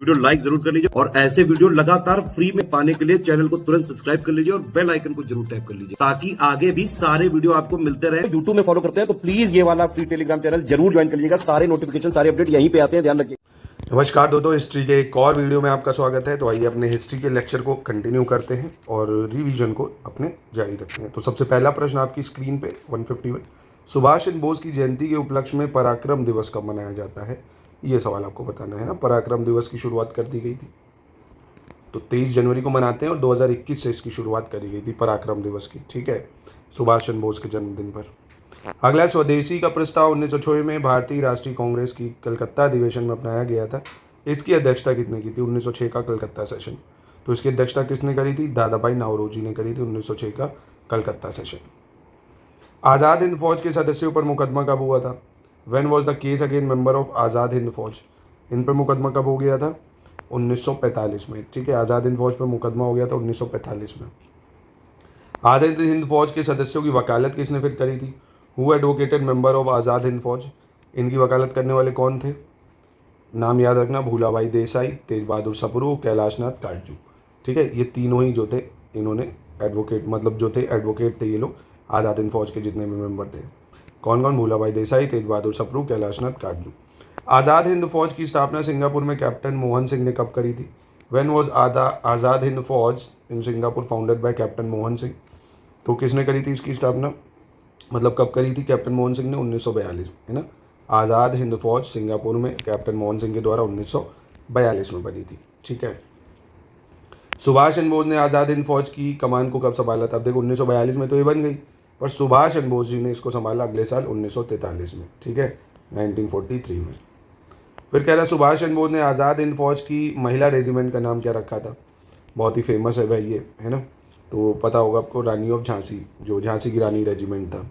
Video like जरूर कर लीजिए और ऐसे वीडियो लगातार फ्री में पाने के लिए चैनल को तुरंत सब्सक्राइब कर लीजिए और बेल आइकन को जरूर टैप कर लीजिए ताकि आगे भी सारे वीडियो आपको मिलते रहे। यूट्यूब में फॉलो करते हैं तो प्लीज ये वाला फ्री टेलीग्राम चैनल जरूर ज्वाइन कर लीजिएगा। सारे नोटिफिकेशन सारे अपडेट यहीं पे आते हैं, ध्यान रखिए। नमस्कार दोस्तों, हिस्ट्री के एक और वीडियो में आपका स्वागत है। तो आइए अपने हिस्ट्री के लेक्चर को कंटिन्यू करते हैं और रिवीजन को अपने जारी रखते हैं। तो सबसे पहला प्रश्न आपकी स्क्रीन पे 151, सुभाष चंद्र बोस की जयंती के उपलक्ष्य में पराक्रम दिवस कब मनाया जाता है? ये सवाल आपको बताना है ना। पराक्रम दिवस की शुरुआत कर दी गई थी तो 23 जनवरी को मनाते हैं और 2021 से इसकी शुरुआत करी गई थी पराक्रम दिवस की, ठीक है, सुभाष चंद्र बोस के जन्मदिन पर। अगला, स्वदेशी का प्रस्ताव 1906 में भारतीय राष्ट्रीय कांग्रेस की कलकत्ता अधिवेशन में अपनाया गया था। इसकी अध्यक्षता किसने की थी? 1906 का कलकत्ता सेशन। तो इसकी अध्यक्षता किसने करी थी? दादा भाई नावरोजी ने करी थी 1906 का कलकत्ता सेशन। आज़ाद हिंद फौज के सदस्यों पर मुकदमा कब हुआ था? When was the case again member of Azad Hind Fauj? इन पर मुकदमा कब हो गया था? 1945 में, ठीक है। आज़ाद हिंद फौज पर मुकदमा हो गया था 1945 में। आज़ाद हिंद फौज के सदस्यों की वकालत किसने फिर करी थी? Who advocated member of Azad Hind फौज? इनकी वकालत करने वाले कौन थे? नाम याद रखना, भूलाभाई देसाई, तेज बहादुर सप्रू, कैलाश नाथ काटजू, ठीक है। ये तीनों ही जो थे इन्होंने एडवोकेट, मतलब जो थे एडवोकेट थे ये लोग आज़ाद हिंद फौज के जितने भी मेंबर थे। कौन कौन? भूलाभाई देसाई, तेज बहादुर सप्रू, कैलाश नाथ काटजू। आज़ाद हिंद फौज की स्थापना सिंगापुर में कैप्टन मोहन सिंह ने कब करी थी? When was Azad Hind Fauj in Singapore founded by captain Mohan Singh? तो किसने करी थी इसकी स्थापना, मतलब कब करी थी? कैप्टन मोहन सिंह ने 1942 में, है ना। आज़ाद हिंद फौज सिंगापुर में कैप्टन मोहन सिंह के द्वारा 1942 में बनी थी, ठीक है। सुभाष चंद्र बोस ने आज़ाद हिंद फौज की कमान को कब संभाला था? अब देखो 1942 में तो ये बन गई, पर सुभाष चंद्र बोस जी ने इसको संभाला अगले साल 1943 में, ठीक है, 1943 में। फिर कह रहा है सुभाष चंद्र बोस ने आज़ाद हिंद फौज की महिला रेजिमेंट का नाम क्या रखा था? बहुत ही फेमस है भाई ये, है ना। तो पता होगा आपको, रानी ऑफ झांसी, जो झांसी की रानी रेजिमेंट था।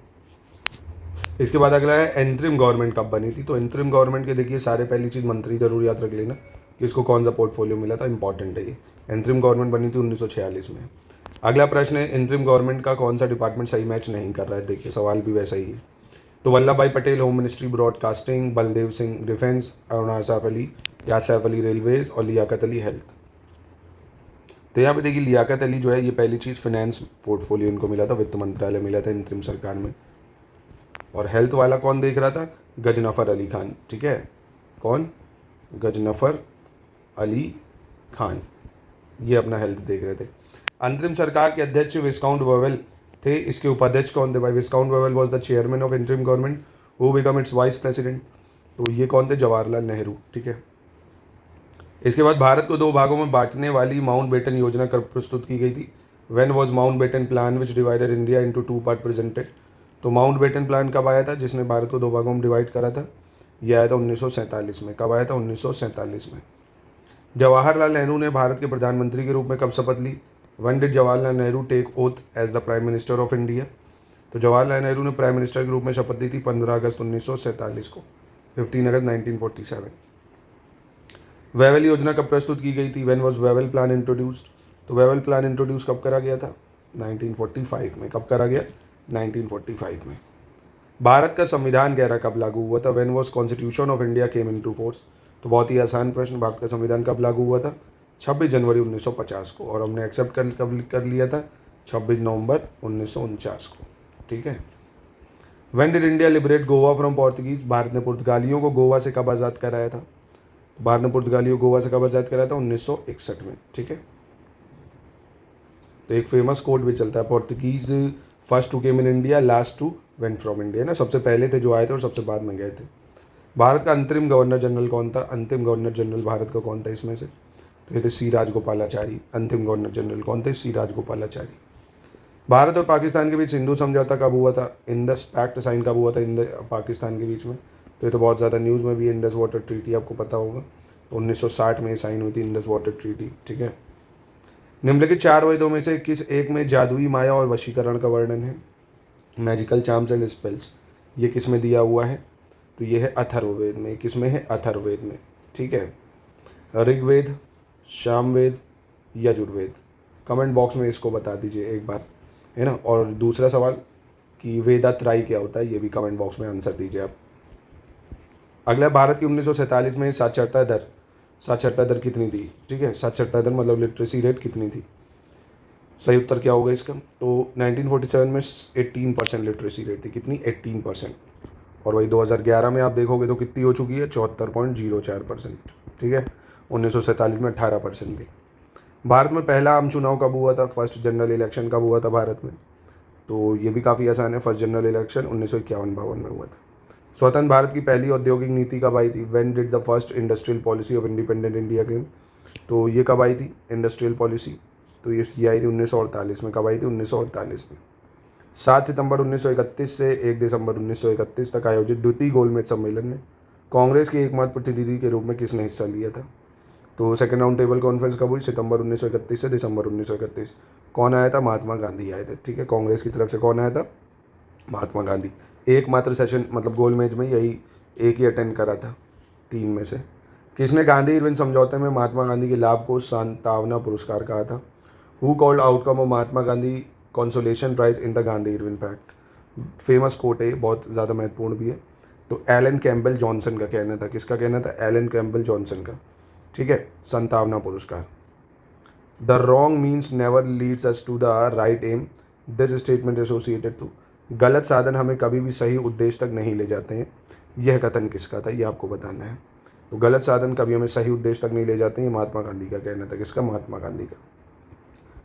इसके बाद अगला है एंट्रिम गवर्नमेंट कब बनी थी? तो एंट्रिम गवर्नमेंट के देखिए सारे, पहली चीज़ मंत्री जरूर याद रख लेना कि इसको कौन सा पोर्टफोलियो मिला था, इंपॉर्टेंट है ये। एंट्रिम गवर्नमेंट बनी थी 1946 में। अगला प्रश्न है, एंट्रिम गवर्नमेंट का कौन सा डिपार्टमेंट सही मैच नहीं कर रहा है? देखिए सवाल भी वैसा ही है। तो Vallabh bhai Patel home ministry broadcasting, Baldev Singh defence, अरुण यासैफ अली रेलवेज और लियाकत अली हेल्थ। तो यहाँ पे देखिए लियाकत अली जो है, ये पहली चीज़ फिनेंस पोर्टफोलियो इनको मिला था, वित्त मंत्रालय मिला था इंतरिम सरकार में। और हेल्थ वाला कौन देख रहा था? गजनफर अली खान, ठीक है। कौन? गजनफर अली खान, ये अपना हेल्थ देख रहे थे। अंतरिम सरकार के अध्यक्ष विस्काउंट वेवेल थे। इसके उपाध्यक्ष कौन थे भाई? Viscount Wavell was the chairman of interim government who become its vice president. तो ये कौन थे? जवाहरलाल नेहरू, ठीक है। इसके बाद भारत को दो भागों में बांटने वाली माउंटबेटन योजना कब प्रस्तुत की गई थी? When was Mountbatten plan which divided India into 2 part presented? तो माउंटबेटन प्लान कब आया था जिसने भारत को दो भागों में डिवाइड करा था? यह आया था 1947 में। कब आया था? 1947 में। जवाहरलाल नेहरू ने भारत के प्रधानमंत्री के रूप में कब शपथ ली? When did Jawaharlal Nehru take oath as the prime minister of India? तो जवाहरलाल नेहरू ने प्राइम मिनिस्टर के रूप में शपथ ली थी 15 अगस्त 1947 को, 15 अगस्त 1947। वेवेल योजना कब प्रस्तुत की गई थी? When was Wavell plan introduced? तो वेवेल प्लान इंट्रोड्यूस कब करा गया था? 1945 में। कब करा गया? 1945 में। भारत का संविधान गहरा कब लागू हुआ था? When was constitution of India came into force? तो बहुत ही आसान प्रश्न, भारत का संविधान कब लागू हुआ था? 26 जनवरी 1950 को, और हमने एक्सेप्ट कब कर लिया था? 26 नवंबर 1949 को, ठीक है। When did India liberate Goa from Portuguese? Bharat ने पुर्तगालियों को गोवा से कब आज़ाद कराया था? भारत ने पुर्तगालियों को गोवा से कब आज़ाद कराया था? 1961 में, ठीक है। तो एक फेमस कोट भी चलता है, Portuguese first to came in India, last to went from India, ना। सबसे पहले थे जो आए थे और सबसे बाद में गए थे। भारत का अंतरिम गवर्नर जनरल कौन था? अंतिम गवर्नर जनरल भारत का कौन था इसमें से? तो ये थे सी राजगोपालाचारी। अंतिम गवर्नर जनरल कौन थे? सी राजगोपालाचारी। भारत और पाकिस्तान के बीच सिंधु समझौता कब हुआ था? इंडस पैक्ट साइन कब हुआ था पाकिस्तान के बीच में? तो ये तो बहुत ज़्यादा न्यूज़ में भी, इंडस वाटर ट्रीटी आपको पता होगा। तो 1960 में साइन हुई थी इंडस वाटर ट्रीटी, ठीक है। निम्नलिखित 4 वेदों में से किस एक में जादुई माया और वशीकरण का वर्णन है? मैजिकल चार्म्स एंड स्पेल्स, ये किस में दिया हुआ है? तो ये है अथर्ववेद में। किस में है? अथर्ववेद में, ठीक है। ऋग्वेद, सामवेद, यजुर्वेद। कमेंट बॉक्स में इसको बता दीजिए एक बार, है ना। और दूसरा सवाल कि वेदात्रयी क्या होता है, ये भी कमेंट बॉक्स में आंसर दीजिए आप। अगला, भारत की 1947 में साक्षरता दर साक्षरता दर कितनी थी, ठीक है, साक्षरता दर मतलब लिटरेसी रेट कितनी थी। सही उत्तर क्या होगा इसका, तो 1947 में 18% लिटरेसी रेट थी, कितनी, 18%। और वही 2011 में आप देखोगे तो कितनी हो चुकी है, 74.04%, ठीक है। 1947 में 18% थी। भारत में पहला आम चुनाव कब हुआ था, फर्स्ट जनरल इलेक्शन कब हुआ था भारत में, तो ये भी काफ़ी आसान है, फर्स्ट जनरल इलेक्शन 1951-52 में हुआ था। स्वतंत्र भारत की पहली औद्योगिक नीति कब आई थी, when did the first industrial policy of independent India came, तो ये कब आई थी इंडस्ट्रियल पॉलिसी, तो ये आई थी 1948 में। कब आई थी, 1948 में। 7 सितंबर 1931 से 1 दिसंबर 1931 तक आयोजित द्वितीय गोलमेज सम्मेलन में कांग्रेस के एकमात्र प्रतिनिधि के रूप में किसने हिस्सा लिया था, तो सेकेंड राउंड टेबल कॉन्फ्रेंस कब हुई, सितंबर 1931 से दिसंबर 1931। कौन आया था, महात्मा गांधी आए थे, ठीक है। कांग्रेस की तरफ से कौन आया था, महात्मा गांधी। एकमात्र सेशन मतलब गोलमेज में यही एक ही अटेंड करा था 3 में से। किसने गांधी इरविन समझौते में महात्मा गांधी के लाभ को सांत्वना पुरस्कार कहा था, who called outcome of Mahatma Gandhi consolation prize in the Gandhi Irwin pact. Famous quote है, बहुत ज़्यादा महत्वपूर्ण भी है। तो एलन कैम्पबेल जॉनसन का कहना था, किसका कहना था, एलन कैम्पबेल जॉनसन का, ठीक है, सांत्वना पुरस्कार। The wrong means never leads us to the right aim, this statement associated to, गलत साधन हमें कभी भी सही उद्देश्य तक नहीं ले जाते हैं, यह कथन किसका था, ये आपको बताना है। तो गलत साधन कभी हमें सही उद्देश्य तक नहीं ले जाते हैं, ये महात्मा गांधी का कहना था, किसका, महात्मा गांधी का।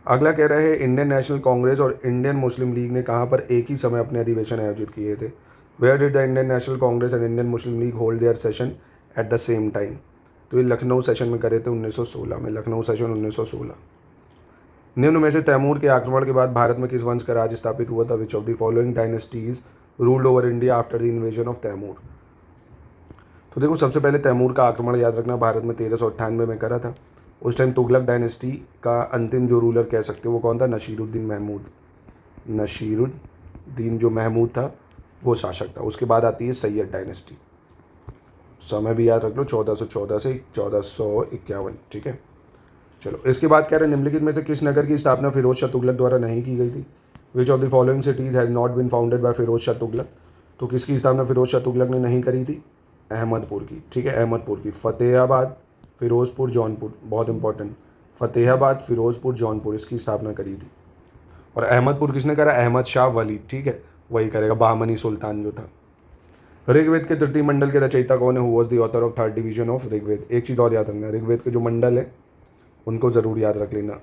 अगला कह रहा है इंडियन नेशनल कांग्रेस और इंडियन मुस्लिम लीग ने कहाँ पर एक ही समय अपने अधिवेशन आयोजित किए थे, where did the Indian National Congress and Indian Muslim League hold their session at the same time, तो ये लखनऊ सेशन में करे थे 1916 में, लखनऊ सेशन 1916। निम्न में से तैमूर के आक्रमण के बाद भारत में किस वंश का राज स्थापित हुआ था, which of the following dynasties ruled over India after the invasion of Timur. तो देखो सबसे पहले तैमूर का आक्रमण याद रखना भारत में 1398 में करा था। उस टाइम तुगलक डायनेस्टी का अंतिम जो रूलर कह सकते हो वो कौन था, नसीरुद्दीन महमूद। नसीरुद्दीन जो महमूद था वो शासक था। उसके बाद आती है सैयद डायनेस्टी, समय भी याद रख लो, 1414 से 1451, ठीक है। चलो इसके बाद कह रहे हैं निम्नलिखित में से किस नगर की स्थापना फिरोज शाह तुगलक द्वारा नहीं की गई थी, which of the following cities has not been founded by Firoz Shah Tughlaq. तो किसकी स्थापना फिरोज शाह तुगलक ने नहीं करी थी, अहमदपुर की, ठीक है, अहमदपुर की। फतेहाबाद, फिरोजपुर, जौनपुर, बहुत इंपॉर्टेंट, फतेहाबाद, फिरोजपुर, जौनपुर, इसकी स्थापना करी थी। और अहमदपुर किसने करा, अहमद शाह वली, ठीक है, वही करेगा, बहमनी सुल्तान जो था। ऋग्वेद के तृतीय मंडल के रचयिता कौन है, who was the author of 3rd division of Rigveda. एक चीज़ और याद रखना, ऋग्वेद के जो मंडल है उनको ज़रूर याद रख लेना,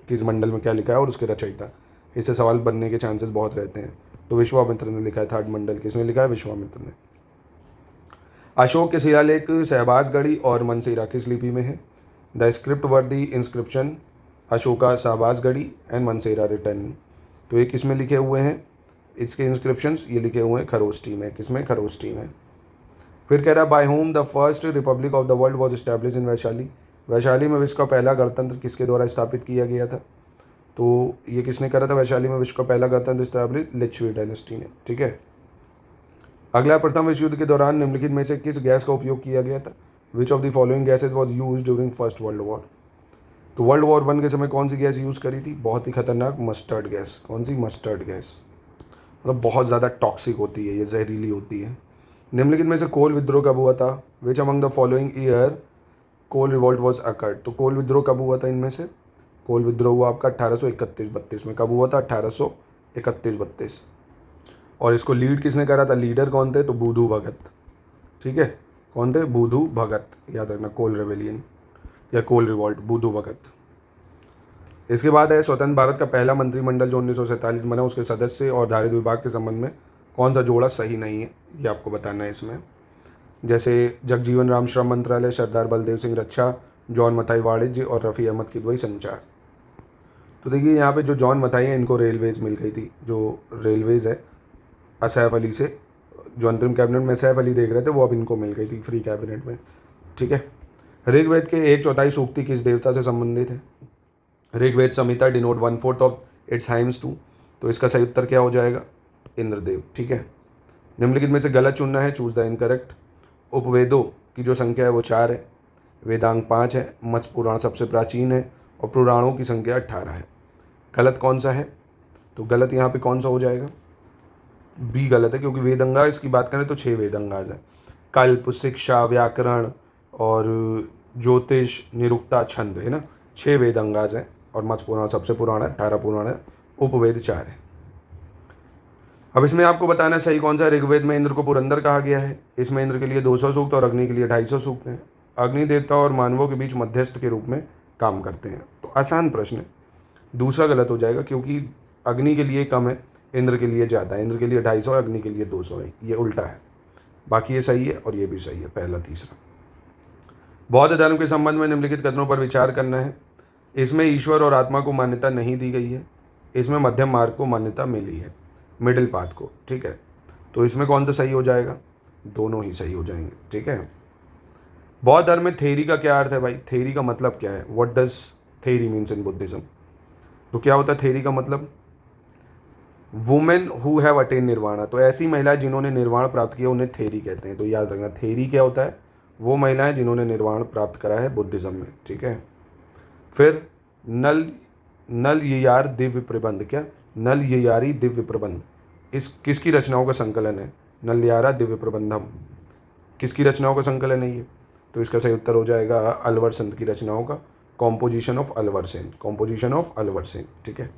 किस मंडल में क्या लिखा है और उसके रचयिता, इससे सवाल बनने के चांसेस बहुत रहते हैं। तो विश्वामित्र ने लिखा है 3rd मंडल, किसने लिखा है, विश्वामित्र ने। अशोक के शिलालेख शहबाजगढ़ी और मनसेरा किस लिपि में है, the script were the inscription Ashoka Shahbazgarhi and Mansera return. तो ये किस में लिखे हुए हैं, इसके इंस्क्रिप्शंस ये लिखे हुए हैं खरोष्टी में, किसमें, खरोष्टी में। फिर कह रहा है by whom the first republic of the world was establish in Vaishali. Vaishali में विश्व का पहला गणतंत्र किसके द्वारा स्थापित किया गया था, तो ये किसने करा था, वैशाली में विश्व का पहला गणतंत्र स्थापित लिच्छवी डायनेस्टी ने, ठीक है। अगला, प्रथम विश्व युद्ध के दौरान निम्नलिखित में से किस गैस का उपयोग किया गया था, which of the following gases was use during first world war. तो वर्ल्ड वॉर 1 के समय कौन सी गैस यूज़ करी थी, बहुत ही खतरनाक, मस्टर्ड गैस। कौन सी, मस्टर्ड गैस, मतलब बहुत ज़्यादा टॉक्सिक होती है, ये जहरीली होती है। निम्नलिखित में से कोल विद्रोह कब हुआ था, which among the following year Kol revolt was occurred. तो कोल विद्रोह कब हुआ था, इनमें से कोल विद्रोह हुआ आपका 1831-32 में। कब हुआ था, 1831-32। और इसको लीड किसने करा था, लीडर कौन थे, तो बुधू भगत, ठीक है, कौन थे, बुधू भगत, याद रखना, कोल रेवेलियन या कोल रिवॉल्ट, बुधू भगत। इसके बाद है स्वतंत्र भारत का पहला मंत्रिमंडल जो 1947 बना, उसके सदस्य और धारित विभाग के संबंध में कौन सा जोड़ा सही नहीं है, ये आपको बताना है इसमें। जैसे जगजीवन राम श्रम मंत्रालय, सरदार बलदेव सिंह रक्षा, जॉन मथाई वाणिज्य और रफ़ी अहमद किदवई संचार। तो देखिए यहाँ पे जो जॉन मथाई है इनको रेलवेज़ मिल गई थी, जो रेलवेज़ है असैफ अली से, जो अंतरिम कैबिनेट में सैफ अली देख रहे थे वो अब इनको मिल गई थी फ्री कैबिनेट में, ठीक है। ऋग्वेद के 1/4 सूक्ति किस देवता से संबंधित है, Rigveda Samhita denote 1/4 of its hymns to. तो इसका सही उत्तर क्या हो जाएगा, इंद्रदेव, ठीक है। निम्नलिखित में से गलत चुनना है, चूज द इनकरेक्ट। उपवेदों की जो संख्या है वो 4 है, वेदांग 5 है, मत्स्य पुराण सबसे प्राचीन है और पुराणों की संख्या 18 है। गलत कौन सा है, तो गलत यहाँ पे कौन सा हो जाएगा, बी गलत है, क्योंकि वेदंगा इसकी बात करें तो 6 वेदंगाज हैं, कल्प, शिक्षा, व्याकरण और ज्योतिष, निरुक्ता, छंद, है ना, 6 वेद अंगाज हैं और मत्स्य पुराण सबसे पुराना, 18 पुराण है, उपवेद 4 है। अब इसमें आपको बताना सही कौन सा। ऋग्वेद में इंद्र को पुरंदर कहा गया है। इसमें इंद्र के लिए 200 सूक्त और अग्नि के लिए 250 सूक्त हैं। अग्नि देवता और मानवों के बीच मध्यस्थ के रूप में काम करते हैं। तो आसान प्रश्न है। दूसरा गलत हो जाएगा क्योंकि अग्नि के लिए कम है, इंद्र के लिए ज़्यादा है। इंद्र के लिए 250 और अग्नि के लिए 200 है, ये उल्टा है। बाकी ये सही है और ये भी सही है, पहला तीसरा। बौद्ध धर्म के संबंध में निम्नलिखित कथनों पर विचार करना है। इसमें ईश्वर और आत्मा को मान्यता नहीं दी गई है। इसमें मध्यम मार्ग को मान्यता मिली है, मिडिल पाथ को, ठीक है। तो इसमें कौन सा सही हो जाएगा? दोनों ही सही हो जाएंगे, ठीक है। बौद्ध धर्म में थेरी का क्या अर्थ है भाई? थेरी का मतलब क्या है? What does theri means in Buddhism? तो क्या होता है थेरी का मतलब? Women who have attain nirvana. तो ऐसी महिलाएं जिन्होंने निर्वाण प्राप्त किया उन्हें थेरी कहते हैं। तो याद रखना, थेरी क्या होता है? वो महिलाएं जिन्होंने निर्वाण प्राप्त करा है बुद्धिज्म में, ठीक है। फिर नल ययार दिव्य प्रबंध। क्या? नल ययारी दिव्य प्रबंध इस किसकी रचनाओं का संकलन है? नलयारा दिव्य प्रबंधम किसकी रचनाओं का संकलन है ये? तो इसका सही उत्तर हो जाएगा अलवर संत की रचनाओं का, composition of Alwar Sen, composition of Alwar Sen, ठीक है।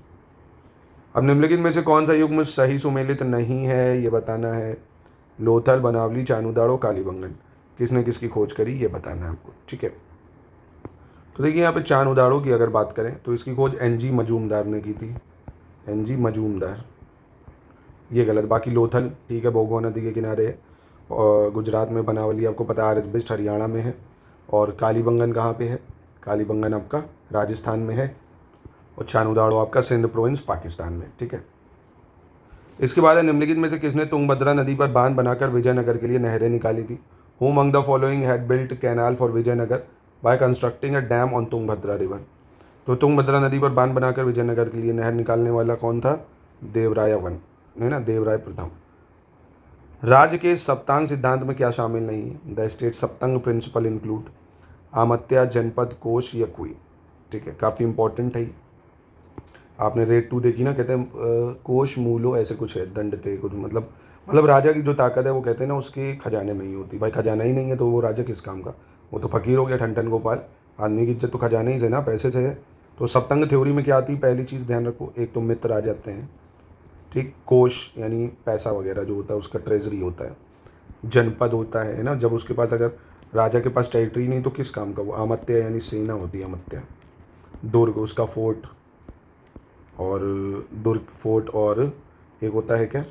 अब निम्नलिखित में से कौन सा युग्म सही सुमेलित नहीं है ये बताना है। लोथल, बनावली, चानुदाड़ो, कालीबंगन, किसने किसकी खोज करी ये बताना है आपको, ठीक है। तो देखिए यहाँ पे चानुदाड़ो की अगर बात करें तो इसकी खोज एनजी मजूमदार ने की थी, एनजी मजूमदार, ये गलत। बाकी लोथल ठीक है, भोगवा नदी के किनारे है और गुजरात में। बनावली आपको पता है आरएसबिस्ट हरियाणा में है। और कालीबंगन कहाँ पे है? कालीबंगन आपका राजस्थान में है। और चानुदाड़ो आपका सिंध प्रोविंस पाकिस्तान में, ठीक है। इसके बाद है निम्नलिखित में से किसने तुंगभद्रा नदी पर बांध बनाकर विजयनगर के लिए नहरें निकाली थी? Who among the following had built canal for Vijayanagar by constructing a dam on Tungabhadra river. तो तुंगभद्रा नदी पर बांध बनाकर विजयनगर के लिए नहर निकालने वाला कौन था? देवराय वन, है ना, देवराय प्रथम। राज्य के सप्तांग सिद्धांत में क्या शामिल नहीं है? द स्टेट सप्तंग प्रिंसिपल इंक्लूड आमत्या, जनपद, कोश या कुई, ठीक है। काफ़ी इंपॉर्टेंट है। आपने रेट 2 देखी ना, कहते हैं कोश मूलो ऐसे कुछ है, दंड थे कुछ, मतलब राजा की जो ताकत है वो कहते हैं ना उसके खजाने में ही होती। भाई खजाना ही नहीं है तो वो राजा किस काम का? वो तो फकीर हो गया, ठन गोपाल। आदमी की इज्जत तो खजाने ही से ना, पैसे से है। तो सप्तंग थ्योरी में क्या आती है? पहली चीज़ ध्यान रखो, एक तो मित्र आ जाते हैं, ठीक। कोश यानी पैसा वगैरह जो होता है उसका ट्रेजरी होता है। जनपद होता है ना, जब उसके पास अगर राजा के पास टेरिटरी नहीं तो किस काम का? वो आमत्या यानी सेना होती है, आमत्या। दुर्ग उसका फोर्ट, और दुर्ग फोर्ट, और एक होता है क्या?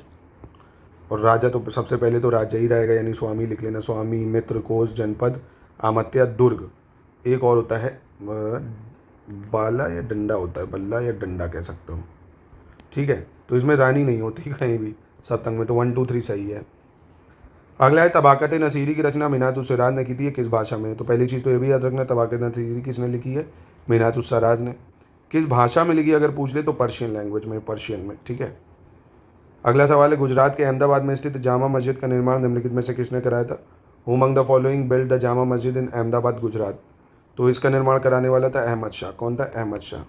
और राजा तो सबसे पहले तो राजा ही रहेगा, यानी स्वामी लिख लेना, स्वामी, मित्र, कोश, जनपद, आमत्या, दुर्ग। एक और होता है बाला या डंडा होता है, बल्ला या डंडा कह सकते हो, ठीक है। तो इसमें रानी नहीं होती कहीं भी सप्तंग में, तो 1 2 3 सही है। अगला है तबाकत नसीरी की रचना मिनात उस सिराज ने की थी, है किस भाषा में? तो पहली चीज़ तो ये भी याद रखना, तबाकत नसीरी किसने लिखी है? मिनात उस सिराज ने। किस भाषा में लिखी अगर पूछ ले तो पर्शियन लैंग्वेज में, पर्शियन में, ठीक है। अगला सवाल है गुजरात के अहमदाबाद में स्थित जामा मस्जिद का निर्माण निम्नलिखित में से किसने कराया था? Who among the following build the Jama Masjid इन अहमदाबाद गुजरात। तो इसका निर्माण कराने वाला था अहमद शाह। कौन था? Ahmad Shah.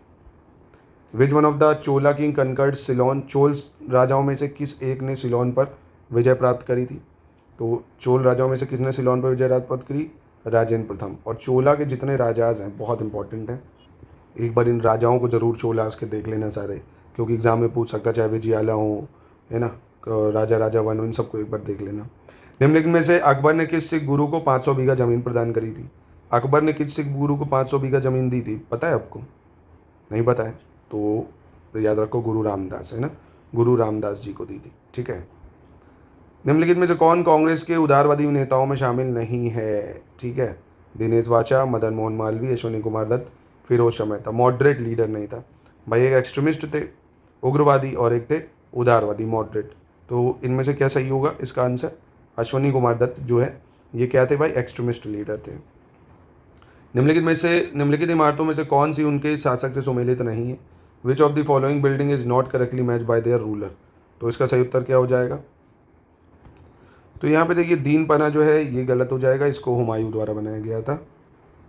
Which one of the Chola king conquered Ceylon. Chola राजाओं में से किस एक ने सिलोन पर विजय प्राप्त करी थी? तो चोल राजाओं में से किसने सिलोन पर विजय प्राप्त करी? राजेंद्र प्रथम। और चोला के जितने राजाज हैं बहुत इंपॉर्टेंट हैं, एक बार इन राजाओं को जरूर चोलास के देख लेना सारे, क्योंकि एग्जाम में पूछ सकता, चाहे विजयाला हो, है ना, राजा वन, इन सबको एक बार देख लेना। निम्नलिखित में से अकबर ने किस सिख गुरु को 500 बीघा जमीन प्रदान करी थी? अकबर ने किस सिख गुरु को 500 बीघा जमीन दी थी? पता है आपको? नहीं पता है तो याद रखो, गुरु रामदास, है ना, गुरु रामदास जी को दी थी, ठीक है। निम्नलिखित में से कौन कांग्रेस के उदारवादी नेताओं में शामिल नहीं है? ठीक है, दिनेश वाचा, मदन मोहन मालवीय, अश्विनी कुमार दत्त, फिरोज शाह मेहता। मॉडरेट लीडर नहीं था भाई, एक एक्सट्रीमिस्ट थे उग्रवादी और एक थे उदारवादी मॉडरेट। तो इनमें से क्या सही होगा? इसका आंसर अश्विनी कुमार दत्त जो है ये क्या थे भाई? एक्सट्रीमिस्ट लीडर थे। निम्नलिखित इमारतों में से कौन सी उनके शासक से सुमेलित नहीं है? विच of the following building is not correctly match by there ruler. तो इसका सही उत्तर क्या हो जाएगा? तो यहाँ पे देखिए दीन पना जो है ये गलत हो जाएगा, इसको हुमायूं द्वारा बनाया गया था,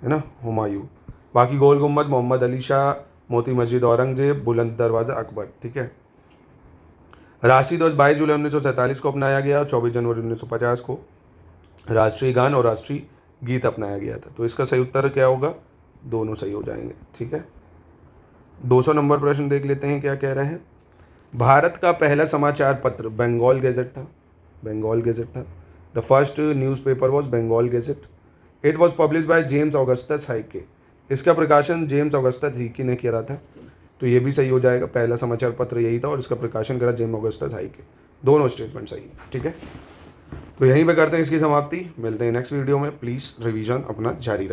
है ना, हुमायूं। बाकी गोल गुम्बद मोहम्मद अली शाह, मोती मस्जिद औरंगजेब, बुलंद दरवाज़ा अकबर, ठीक है। राष्ट्रीय ध्वज 22 जुलाई 1947 को अपनाया गया और 24 जनवरी 1950 को। राष्ट्रीय गान और राष्ट्रीय गीत अपनाया गया था। तो इसका सही उत्तर क्या होगा, दोनों सही हो जाएंगे। ठीक है, 200 नंबर प्रश्न देख लेते हैं क्या कह रहे हैं। भारत का पहला समाचार पत्र बंगाल गैजेट था। बंगाल गैजेट था। The first newspaper was Bengal Gazette. It was publish by James Augustus Hicky. इसका प्रकाशन जेम्स ऑगस्टस हाइके ने किया था। तो ये भी सही हो जाएगा, पहला समाचार पत्र यही था और इसका प्रकाशन करा जेम्स ऑगस्टस हाइके। दोनों स्टेटमेंट सही है। ठीक है, तो यहीं पे करते हैं इसकी समाप्ति। मिलते हैं नेक्स्ट वीडियो में। प्लीज़ रिवीजन अपना जारी रखें।